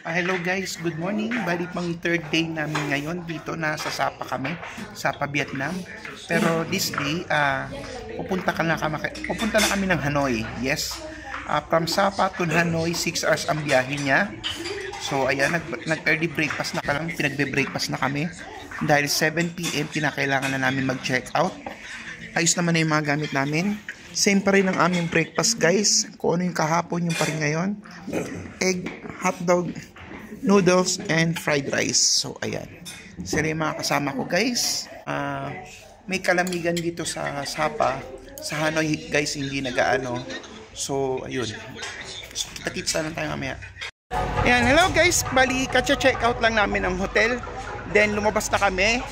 Hello guys, good morning. Bali pang third day namin ngayon dito, nasa Sapa kami, Sapa, Vietnam. Pero this day, pupunta na kami ng Hanoi. Yes. From Sapa to Hanoi, 6 hours ang biyahe niya. So ayan, nag-early breakfast na kami, pinagbe-breakfast na kami. Dahil 7 PM, kinakailangan na namin mag-check out. Ayos naman na yung mga gamit namin. Same pa rin ang aming breakfast guys. Kung ano yung kahapon, yung pa rin ngayon. Egg, hotdog, noodles, and fried rice. So ayan, sila yung mga kasama ko guys. May kalamigan dito sa Sapa. Sa Hanoi guys, hindi nagaano. So ayun, so, kita-kits na lang tayo mamaya. Ayan, hello guys. Bali, check out lang namin ang hotel. Then lumabas na kami.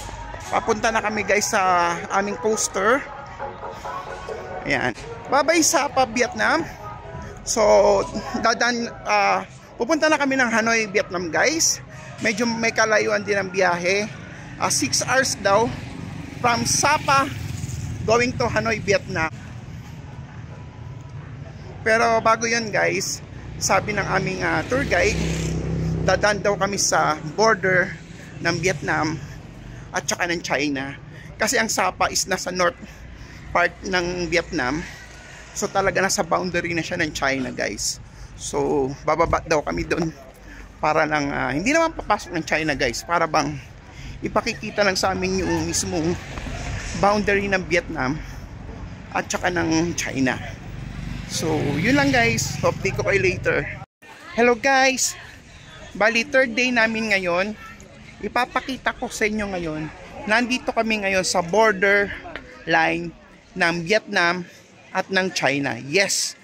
Papunta na kami guys sa aming coaster. Ayan, bye-bye Sapa, Vietnam. So pupunta na kami ng Hanoi, Vietnam guys. Medyo may kalayuan din ang biyahe. 6 hours daw from Sapa going to Hanoi, Vietnam. Pero bago yun guys, sabi ng aming tour guide, dadaan daw kami sa border ng Vietnam at saka ng China. Kasi ang Sapa is nasa north part ng Vietnam. So talaga nasa boundary na siya ng China guys. So bababa daw kami doon para lang hindi naman papasok ng China guys, para bang ipakikita lang sa amin yung mismong boundary ng Vietnam at saka ng China. So yun lang guys, update ko kayo later. Hello guys, bali third day namin ngayon. Ipapakita ko sa inyo ngayon, nandito kami ngayon sa border line ng Vietnam at ng China. Yes,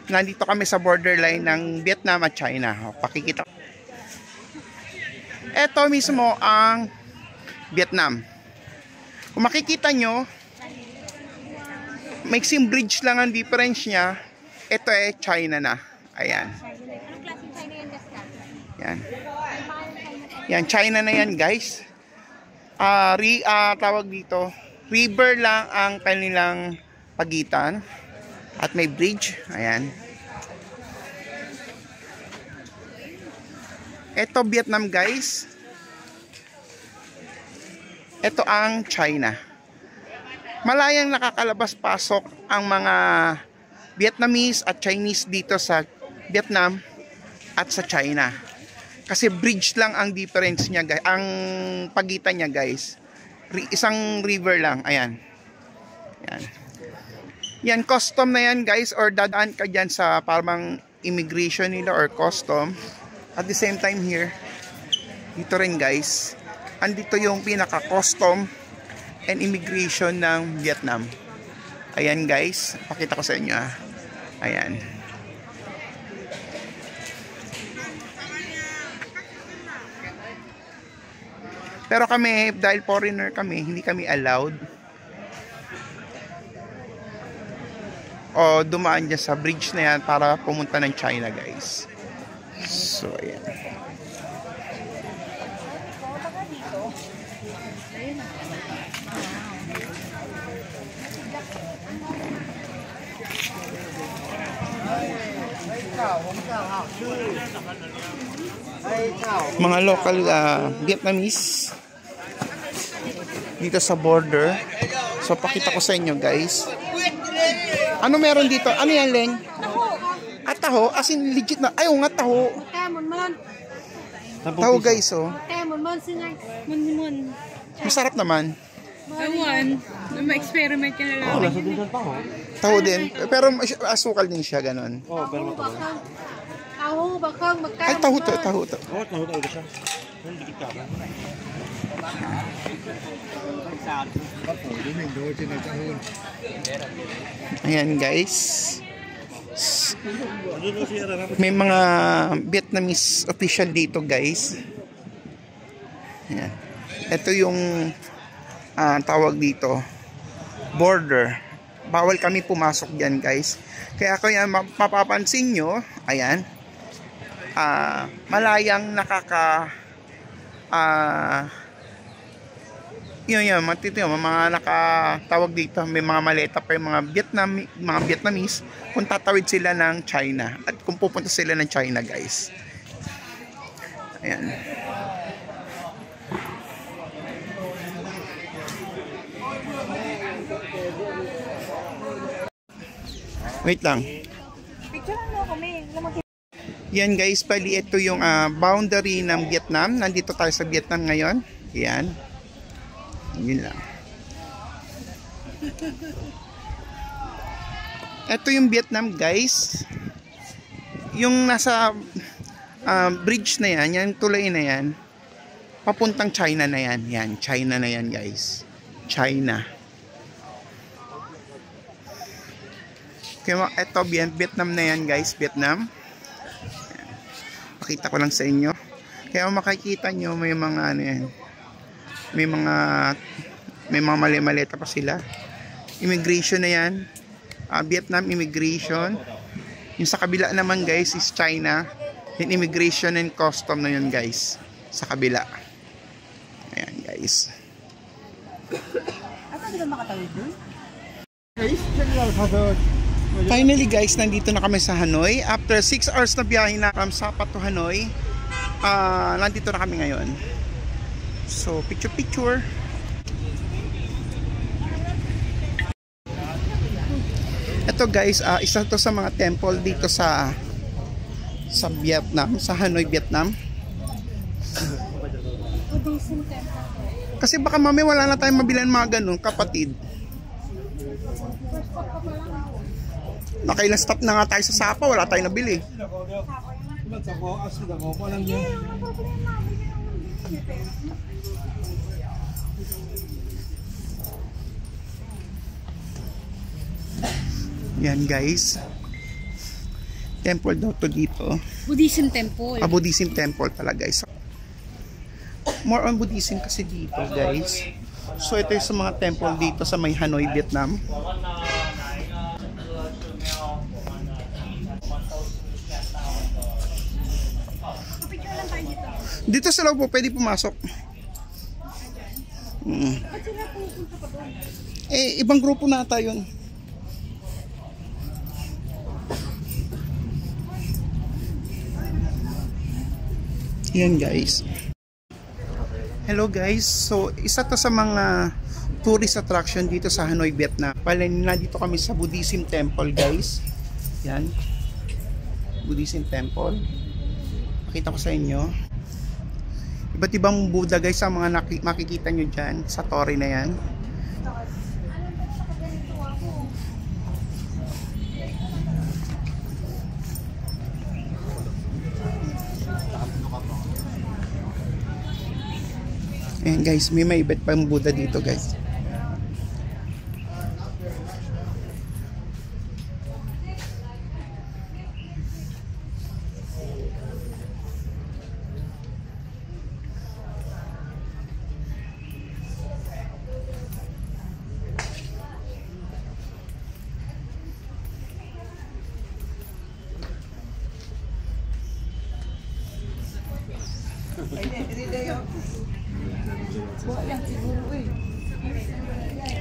nandito kami sa borderline ng Vietnam at China. Pakikita. Ito mismo ang Vietnam. Kung makikita nyo, mixing bridge lang ang difference niya. Ito eh China na. Ayan. Yan. Yan, China na yan guys. Tawag dito, river lang ang kanilang pagitan at may bridge. Ayan. Ito Vietnam guys. Ito ang China. Malayang nakakalabas-pasok ang mga Vietnamese at Chinese dito sa Vietnam at sa China. Kasi bridge lang ang difference niya guys. Ang pagitan niya guys. Isang river lang. Ayan. Ayan. Yan, custom na yan guys, or dadaan ka dyan sa parang immigration nila or custom. At the same time here, dito rin guys, andito yung pinaka custom and immigration ng Vietnam. Ayan guys, pakita ko sa inyo Ayan. Pero kami, dahil foreigner kami, hindi kami allowed o dumaan dyan sa bridge na yan para pumunta ng China guys. So ayan. Mga local Vietnamese dito sa border. So pakita ko sa inyo guys. Ano meron dito? Ano yan, Leng? Taho. Taho? As in legit na. Ayaw nga, taho. Taho guys, oh. Masarap naman. Ewan. Ma-experiment ka na lang. Taho din. Pero asukal din siya, ganon. Oo, pero matagal. Taho, bakang, magkano. Ay, taho to, taho to. Oo, taho talaga siya. Dikit ka ba? Ayan guys, may mga Vietnamese official dito guys. Ayan. Ito yung tawag dito, border. Bawal kami pumasok dyan guys. Kaya kung yan mapapansin nyo, ayan, malayang yun, mga nakatawag dito, may mga maleta pa yung mga Vietnamese kung tatawid sila ng China at kung pupunta sila ng China guys. Ayan. Wait lang. Picture lang mo kami. Yan guys, bali ito yung boundary ng Vietnam. Nandito tayo sa Vietnam ngayon. Yan. Yun lang. Ito yung Vietnam guys. Yung nasa bridge na yan, yung tulay na yan, papuntang China na yan. Yan, China na yan guys. China. Kaya ito, Vietnam na yan guys, Vietnam. Pakita ko lang sa inyo. Kaya makikita nyo, may mga ano yan. May mga mali-maleta pa sila. Immigration na yan. Vietnam immigration. Yung sa kabila naman guys is China. Yung immigration and custom na yun guys. Sa kabila. Ayan guys. Ata di ba makatawid dun? Finally guys, nandito na kami sa Hanoi. After 6 hours na biyahe na from Sapa to Hanoi, nandito na kami ngayon. So, picture. Ito guys, isa to sa mga temple dito sa Vietnam, sa Hanoi, Vietnam. Kasi baka mami wala na tayong mabilan mga ganun, kapatid. Nakailang stop na nga tayo sa Sapa, wala tayong nabili. Yan guys. Temple daw to dito. Buddhism temple. Buddhism temple pala guys. More on Buddhism kasi dito guys. So ito yung sa mga temple dito sa may Hanoi, Vietnam. Dito sa loob po, pwede pumasok. Ibang grupo na tayo yun. Yan guys. Hello guys. So, isa to sa mga tourist attraction dito sa Hanoi, Vietnam. Nandito kami sa Buddhism temple guys. Yan. Buddhism temple. Pakita ko sa inyo. Iba't ibang Buddha guys sa mga makikita nyo dyan sa Torre na yan. Ayan guys, may iba't pang Buddha dito guys.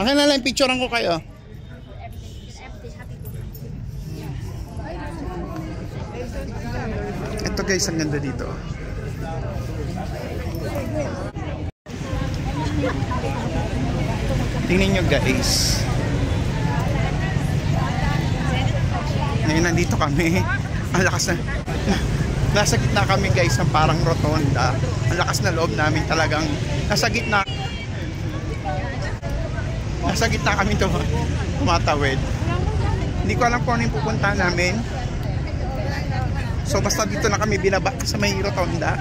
Akin na lang, picturean ko kayo. Ito guys, ang ganda dito. Tingnan nyo guys. Ngayon nandito kami. Ang lakas na. Nasa gitna kami guys ng parang rotonda. Ang lakas na loob namin talagang nasa gitna. Nasa gitna kami tumatawid. Hindi ko alam kung ano yung pupunta namin. So basta dito na kami binaba sa may rotonda.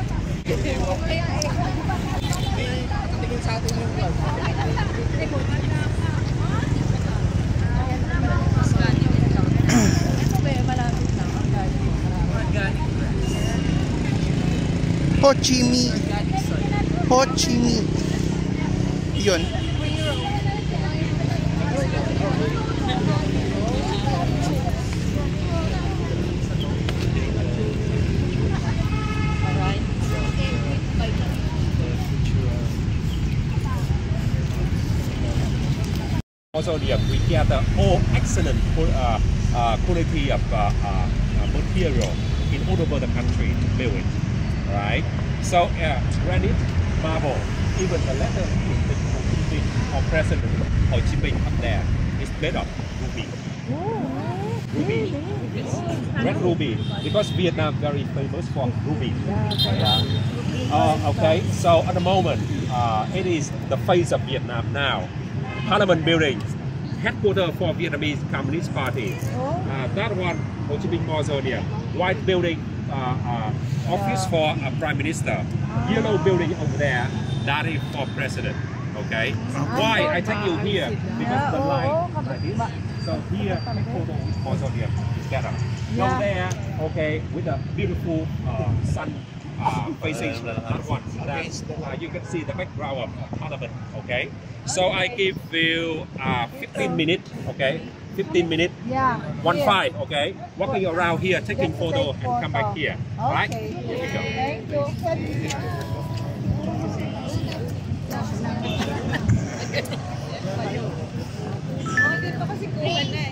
Ho Chi Minh. Ho Chi Minh. Yun. Also, we get all excellent quality of material in all over the country to build it. right? So granite, marble, even the letter of President Ho Chi Minh up there is made of ruby. Ruby, red ruby, because Vietnam very famous for ruby. Okay, so at the moment, it is the face of Vietnam now. Parliament building, headquarters for Vietnamese Communist Party. That one, Ho Chi Minh Mausoleum. White building, office for a prime minister. Yellow building over there, that is for president. Okay. Why I take you here? Because the light like this. So here, photo with mausoleum is better. Go there, okay, with a beautiful sun facing that one. You can see the background of Parliament. Okay. So I give you 15 minutes. Okay. 15 minutes. 1-5. Okay. Walking around here, taking photo, and come back here. All right. Here we go. Thank you. Dito kasi kuha na eh.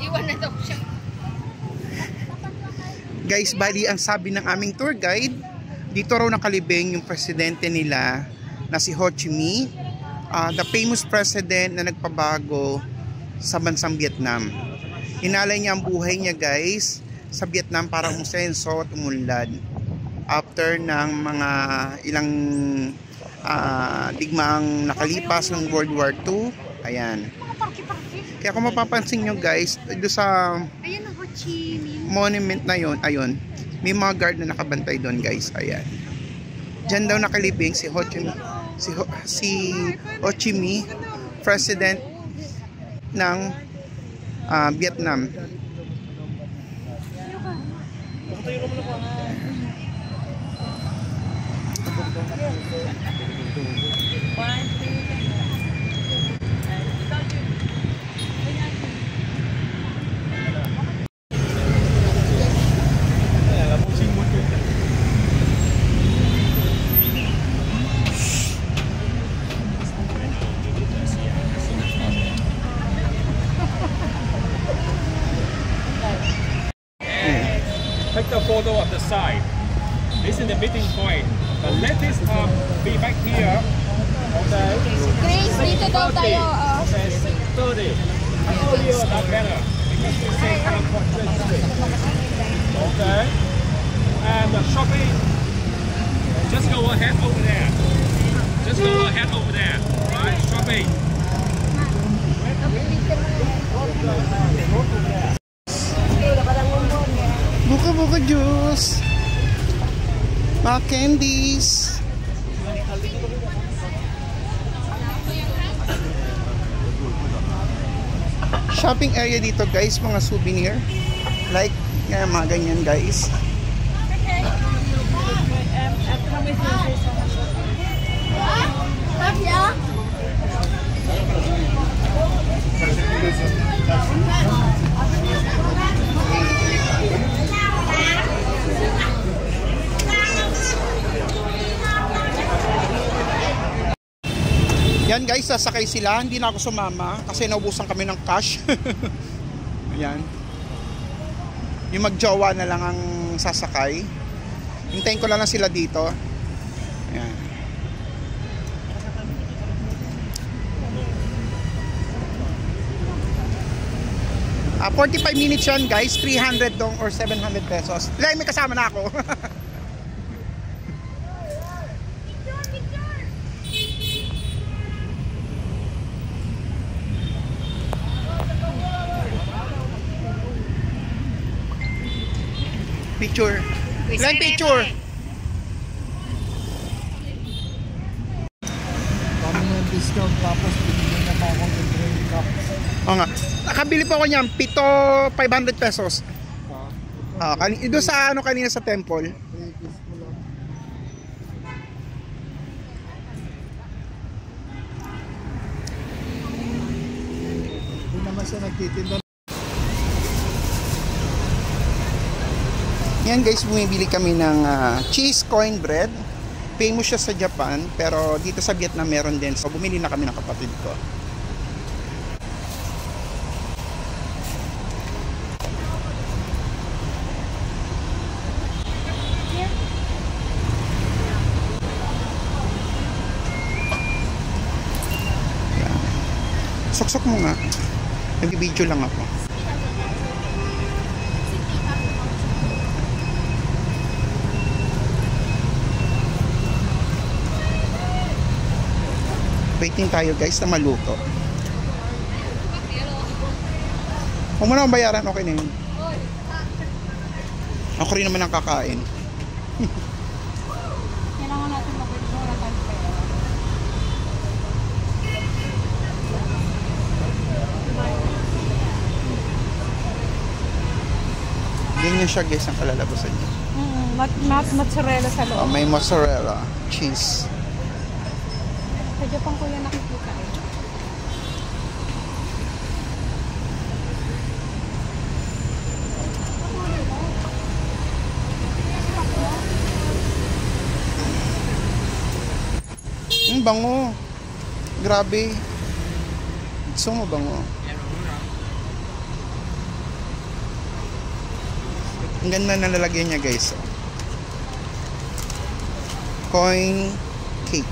Iwan na daw siya. Guys, bali ang sabi ng aming tour guide, dito raw nakalibing yung presidente nila na si Ho Chi Minh, the famous president na nagpabago sa bansang Vietnam. Hinalay niya ang buhay niya guys sa Vietnam para umusenso at umunlad after ng mga ilang digmaang nakalipas ng World War II. Ayan. Kaya kung mapapansin nyo guys, doon sa Ayan ang Ho Chi Minh. monument na yon, ayun, may mga guard na nakabantay doon guys. Ayan. Diyan daw nakalibing si Ho Chi Minh, si Ho Chi Minh, president ng Vietnam. Take the photo of the side. This is the meeting point. The latest be back here. Okay. Grace, dito daw tayo. Okay, 6:30. Earlier not better because we say okay. And the shopping. Just go ahead over there. Just go ahead over there. Right, shopping. Buka-buka juice, mga candies. Shopping area dito guys, mga souvenir like mga ganyan guys. Yan guys, sasakay sila. Hindi na ako sumama kasi naubusan kami ng cash. Ayan. Yung magjowa na lang ang sasakay. Hintayin ko lang sila dito. Ayan. 45 minutes yun guys, 300 dong or 700 pesos. May kasama na ako. Picture. Ilan picture? Kami ng discount tapos binigyan na pa akong drink cup. Oo nga. Nakabili po ako niyan, 500 pesos. Doon sa ano kanina sa temple. Hindi naman siya nagtitinda. Yan guys, bumibili kami ng cheese coin bread. Famous siya sa Japan, pero dito sa Vietnam meron din. So bumili na kami ng kapatid ko. Suksok mo nga. Nag-video lang ako. Waiting tayo guys na maluto. Huwag mo na bayaran, okay na yun. Ako rin naman ang kakain. Kailangan natin mag-video. Wala tayong pera. Ganyan siya guys ang kalalabasan niya. Mozzarella sa loob. May mozzarella, cheese. Sa Japan ko yan nakikita eh. Bango. Grabe. Gusto mo bango? Ang ganda na lalagyan niya guys. Coin cake.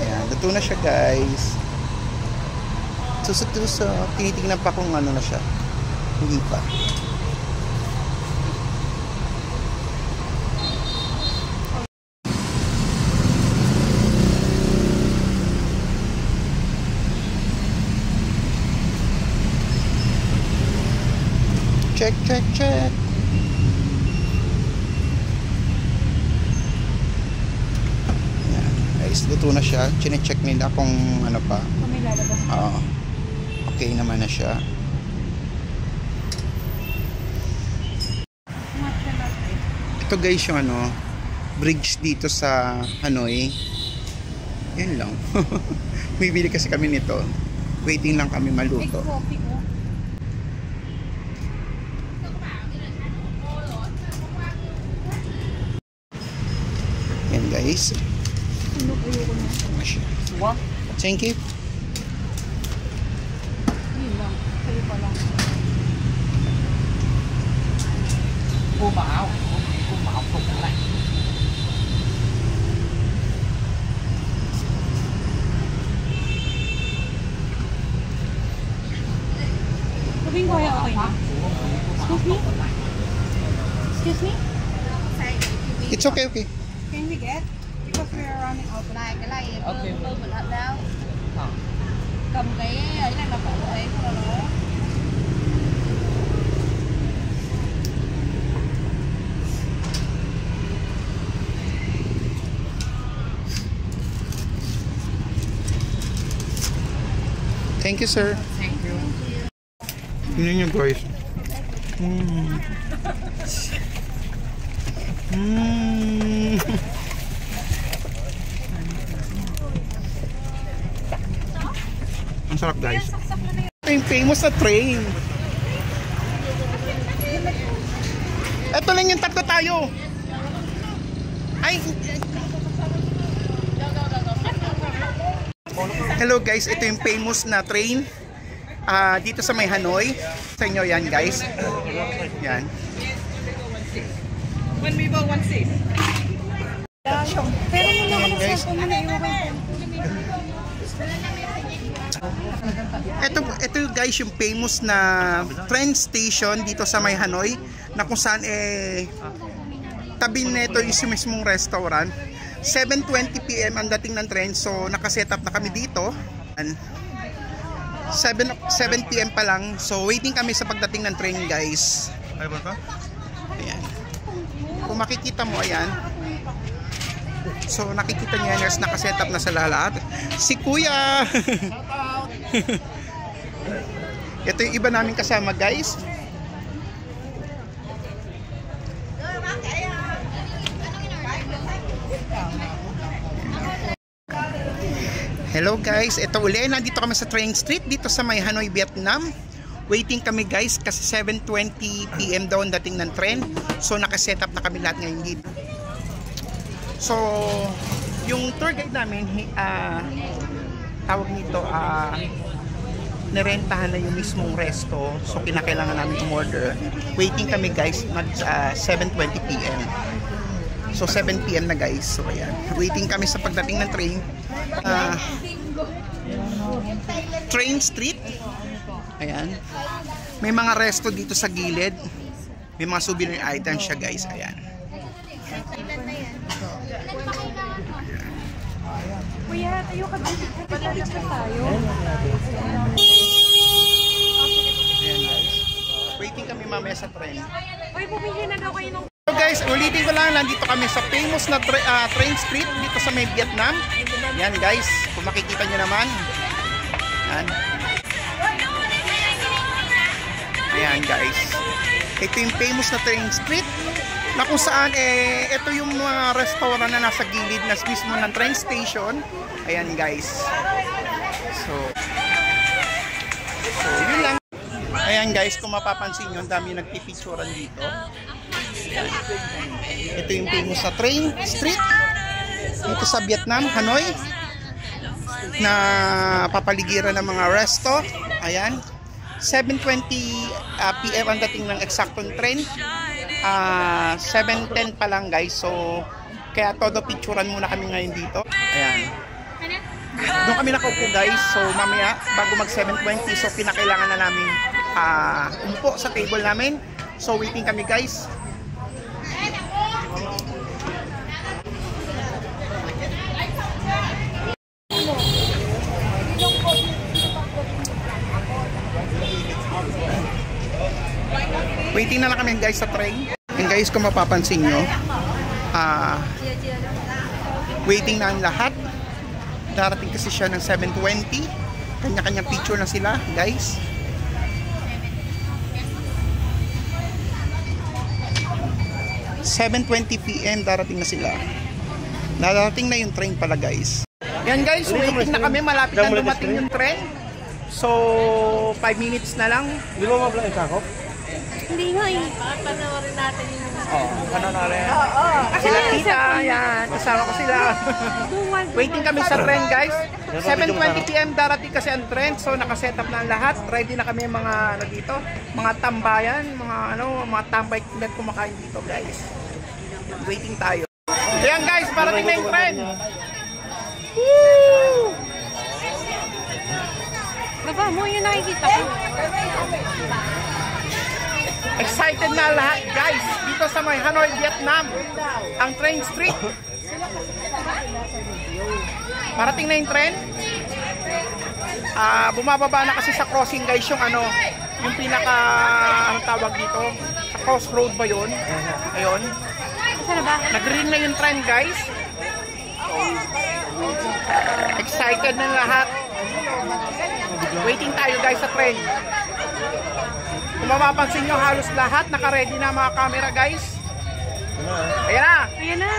Ayan, luto na siya guys. Tusok-tusok. Tinitignan pa kung ano na siya. Hindi pa. Check, check, check. Ayan. Guys, luto na siya. Chine-check nila kung ano pa. Kung may lalabas. Oo. Okay naman na siya. Ito guys yung ano, bridge dito sa Hanoi. Yan lang. Bibili kasi kami nito. Waiting lang kami maluto. Coffee ko. Yan guys. Ayoko na. Thank you. Yun lang. Sa'yo pa lang. Sabihin ko kaya okay na. Excuse me? Excuse me? It's okay, okay. Can we get? Because we are running out. Cái này okay. Mình hết đâu. Cầm cái ấy này là phải ấy của nó. Thank you, sir. Thank you. Tingnan nyo, guys. Ang sarap, guys. Ito yung famous na train. Ito lang yung tatlo tayo. Ay! Hello guys, ito yung famous na train dito sa may Hanoi. Sa inyo yan guys. Yan. When we go, one seat. Pero muna ako Guys. sa muna iwan. Ito guys yung famous na train station dito sa may Hanoi na kung saan tabi nito yung mismong restaurant. 7:20 PM ang dating ng train, so nakaset up na kami dito. 7 PM pa lang, so waiting kami sa pagdating ng train guys. Ayan. Kung makikita mo, ayan. So nakikita niyo yan, nakaset up na sa lahat. Si Kuya! Ito yung iba namin kasama guys. Hello guys, ito uli, nandito kami sa Train Street dito sa may Hanoi, Vietnam. Waiting kami guys kasi 7:20 PM daw ang dating ng train. So nakaset up na kami lahat ngayon dito. So yung tour guide namin tawag nito narentahan na yung mismong resto. So kinakailangan namin umorder. Waiting kami guys mag 7:20 PM. So 7 PM na guys. So ayan, waiting kami sa pagdating ng train. Train Street. Ayan. May mga resto dito sa gilid. May mga souvenir items siya guys. Ayan. Kuya, tayo ka dito. Picture tayo. Ayan guys. Waiting kami mamaya sa train. Uy, bumili na daw kayo ng... So guys, ulitin ko lang, nandito kami sa famous na Train Street dito sa may Vietnam. Yan guys, kung makikita nyo naman. Yan. Ayan guys. Ito yung famous na Train Street na kung saan ito yung mga restaurant na nasa gilid na mismo ng train station. Ayan guys. So yun lang. Ayan guys, kung mapapansin nyo, ang dami nagpipicturan dito. Ito yung famous sa Train Street dito sa Vietnam, Hanoi, na papaligiran ng mga resto. Ayan, 7:20 PM ang dating ng eksaktong train. 7:10 pa lang guys, so kaya todo picturan muna kami ngayon dito. Ayan, doon kami nakaupo guys, so mamaya bago mag 7:20, so pinakailangan na namin umupo sa table namin. So waiting kami guys. Waiting na lang kami guys sa train. And guys, kung mapapansin nyo, waiting na ang lahat. Darating kasi siya ng 7:20. Kanya-kanya picture na sila guys. (7:20 PM) darating na sila. Darating na yung train pala guys. Yan guys, waiting na kami. Malapit na dumating yung train. So 5 minutes na lang. Di ba mabla yung sakop? Hindi nga eh. Panoorin natin yung... Panoorin. Sila tita, yan. Kasama ko sila. Waiting kami sa train guys. 7:20 PM darating kasi ang train. So nakaset up na ang lahat. Ready na kami mga ano dito, mga tambayan, mga tambay na kumakain dito guys. Waiting tayo. Ayan guys, parating na yung train. Woo! Baba mo yung nakikita ko. Excited na lahat guys dito sa may Hanoi, Vietnam, ang Train Street. Parating na yung train. Bumababa na kasi sa crossing guys yung yung pinaka tawag dito, sa crossroad ba yun? Ayun. Saan ba? Nag-green na yung train guys. Excited na lahat. Waiting tayo guys sa train. Kung mapapansin nyo, halos lahat naka-ready na mga camera guys. Ayan na. Ayan na.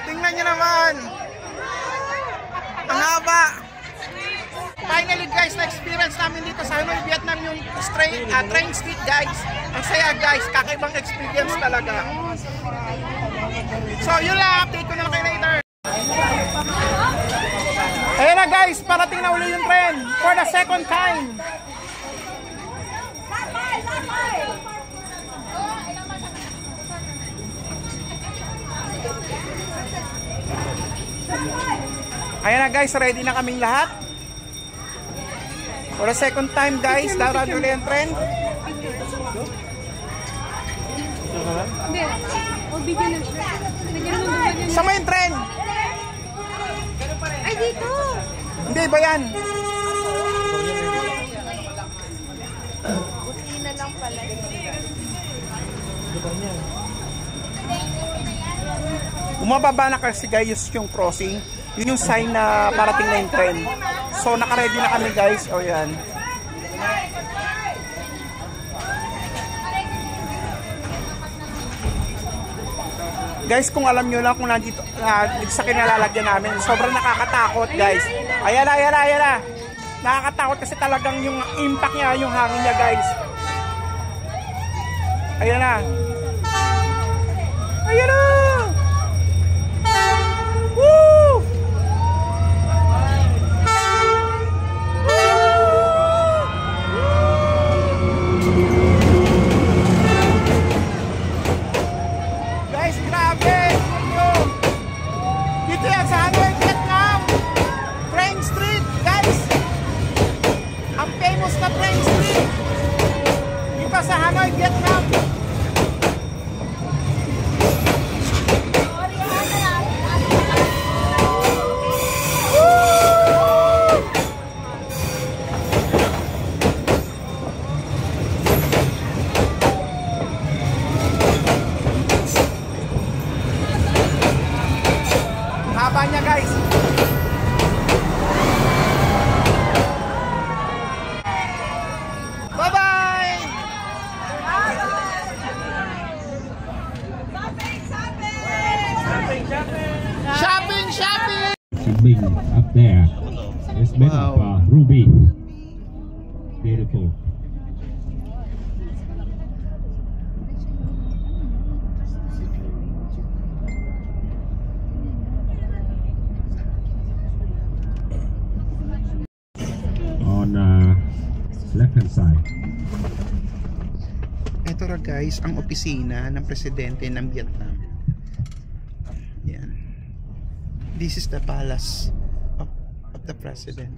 Tingnan nyo naman. Ang haba. Finally guys, na-experience namin dito sa Hanoi, Vietnam yung Train Street guys. Ang saya guys, kakaibang experience talaga. So yun lang, update ko na lang kayo later. Ayan na guys, parating na uli yung train for the second time. Ayan na guys, ready na kaming lahat. For the second time guys, daraan ulit yung train. Hindi. O, bigyan na. Saan mo yung train? Ay, dito. Hindi, iba yan. Kusina lang pala. Bumababa na kasi guys yung crossing. Yun yung sign na parating na yung train. So naka-ready na kami guys. O yan. Guys, kung alam nyo lang kung nandito sa kinalalagyan namin, sobrang nakakatakot guys. Ayan na. Nakakatakot kasi talagang yung impact niya, yung hangin niya guys. Ayan na. Ayan na. Woo! Guys, grabe! Dito yan sa Hanoi, Vietnam! Train Street, guys! Ang famous na Train Street! Dito sa Hanoi, Vietnam! Haba niya guys. Bye-bye. Shopping. Shipping up there. It's made of ruby. Beautiful. On left hand side. Ito ra guys ang opisina ng presidente ng Vietnam. Yan. This is the palace of the president.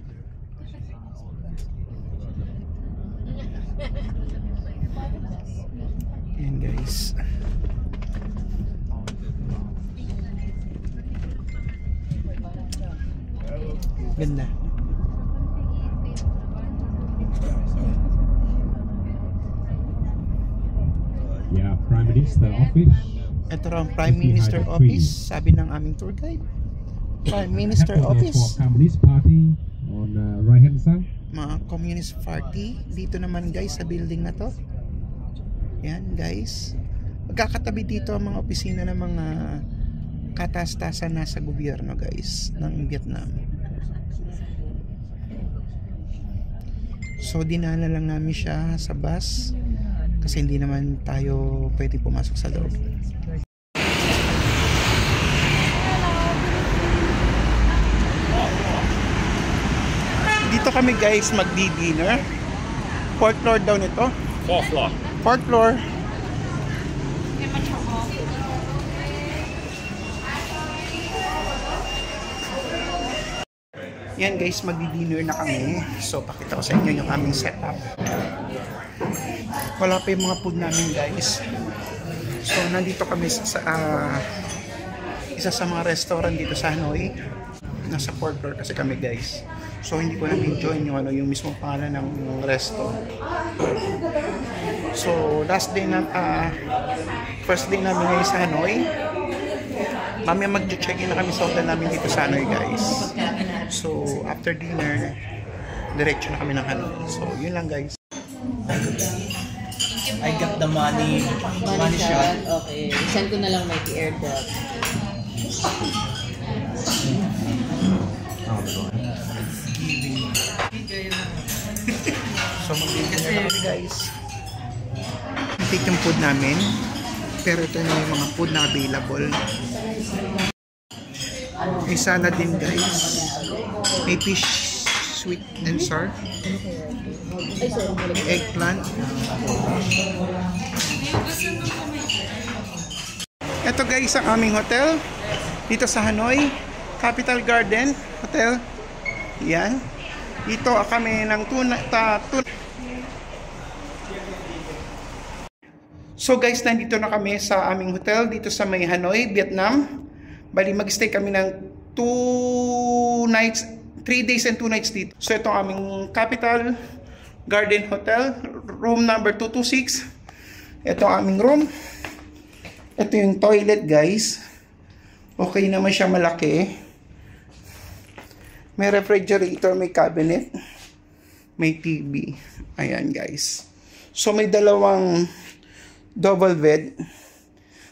Yan guys. Ganda. Yeah, Prime Minister office. Ito raw ang Prime Minister office, sabi ng aming tour guide. Prime Minister office. For Communist Party on right hand side. Mga Communist Party dito naman guys sa building na to. Yan guys. Magkakatabi dito ang mga opisina ng mga kataas-taasan na sa gobyerno guys ng Vietnam. So dinala lang namin siya sa bus kasi hindi naman tayo pwede pumasok sa loob. Dito kami guys magdi-dinner. 4th floor daw nito. 4th floor. 4th floor. Yan guys, magdi-dinner na kami. So pakita ko sa inyo yung aming setup. Wala pa yung mga food namin guys. So nandito kami sa isa sa mga restaurant dito sa Hanoi. Nasa 4th floor kasi kami guys. So hindi ko na-enjoy yung mismong pangalan ng resto. So last day na first day namin ngayon sa Hanoi. Mamaya mag-check-in na kami sa hotel namin dito sa Hanoi guys. So after dinner, diretso na kami ng Hanoi. So yun lang guys. I got the money shot. Okay. Send ko na lang may airdrop. So mag-dinner na kami guys. Take yung food namin. Pero ito na yung mga food na available. May salad din guys. May fish sweet and sour. Eggplant. Ito guys ang aming hotel dito sa Hanoi. Capital Garden Hotel. Yan. Dito kami ng So guys, nandito na kami sa aming hotel dito sa may Hanoi, Vietnam. Bali mag-stay kami ng 2 3 days and 2 nights dito. So ito ang aming Capital Garden Hotel, room number 226. Ito ang aming room. Ito yung toilet, guys. Okay naman siya, malaki. May refrigerator, may cabinet, may TV. Ayan, guys. So may dalawang double bed.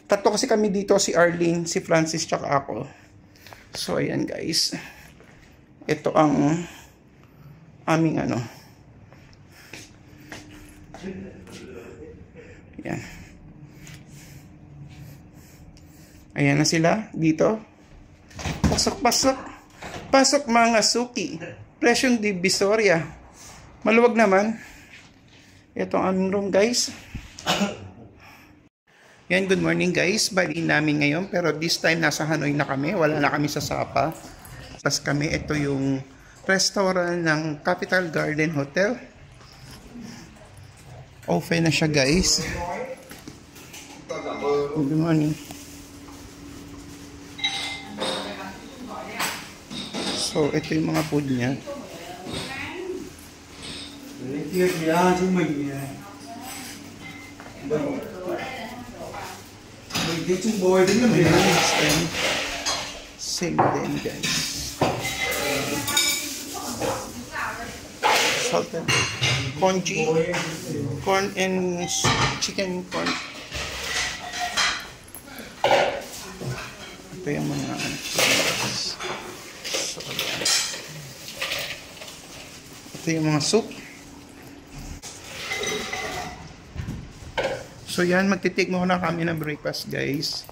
Tatlo kasi kami dito, si Arlene, si Francis, tsaka ako. So ayan, guys. Ito ang aming ano. Ayan. Ayan na sila dito. Pasok, pasok. Pasok mga suki. Presyong Divisoria. Maluwag naman. Ito ang aming room, guys. Yan, good morning, guys. Bali namin ngayon. Pero this time nasa Hanoi na kami. Wala na kami sa Sapa. Pas kami, ito yung restaurant ng Capital Garden Hotel. Open na siya, guys. Good morning. So, ito yung mga food niya. Same din, guys. Salted congee, corn and chicken corn. Ito yung mga ito yung mga soup. So yan, magtitake muna kami ng breakfast, guys.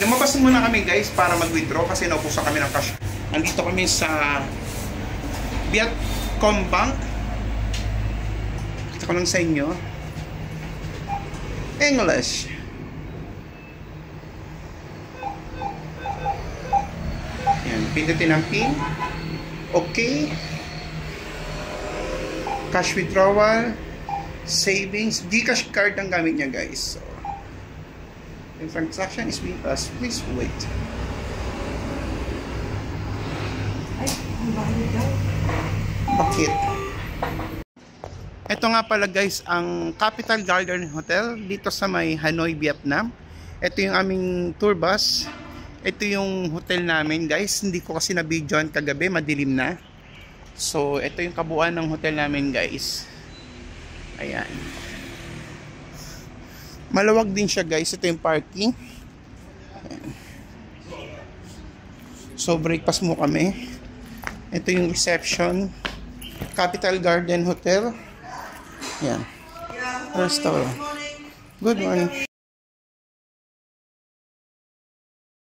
Lumabas muna kami, guys, para mag-withdraw kasi naubusan kami ng cash. Nandito kami sa Vietcombank. Kita ko lang sa inyo. English. Yan, pindutin ang pin. Okay. Cash withdrawal. Savings. Gcash card ang gamit niya, guys. So, the transaction is with us. Please wait. Bakit? Ito nga pala, guys, ang Capital Garden Hotel dito sa may Hanoi, Vietnam. Ito yung aming tour bus. Ito yung hotel namin, guys. Hindi ko kasi na-videoan kagabi, madilim na. So, ito yung kabuuan ng hotel namin, guys. Ayan. Malawag din siya, guys. Ito yung parking. Ayan. So, breakfast mo kami. Ito yung reception. Capital Garden Hotel. Ayan. Restaurant. Good morning.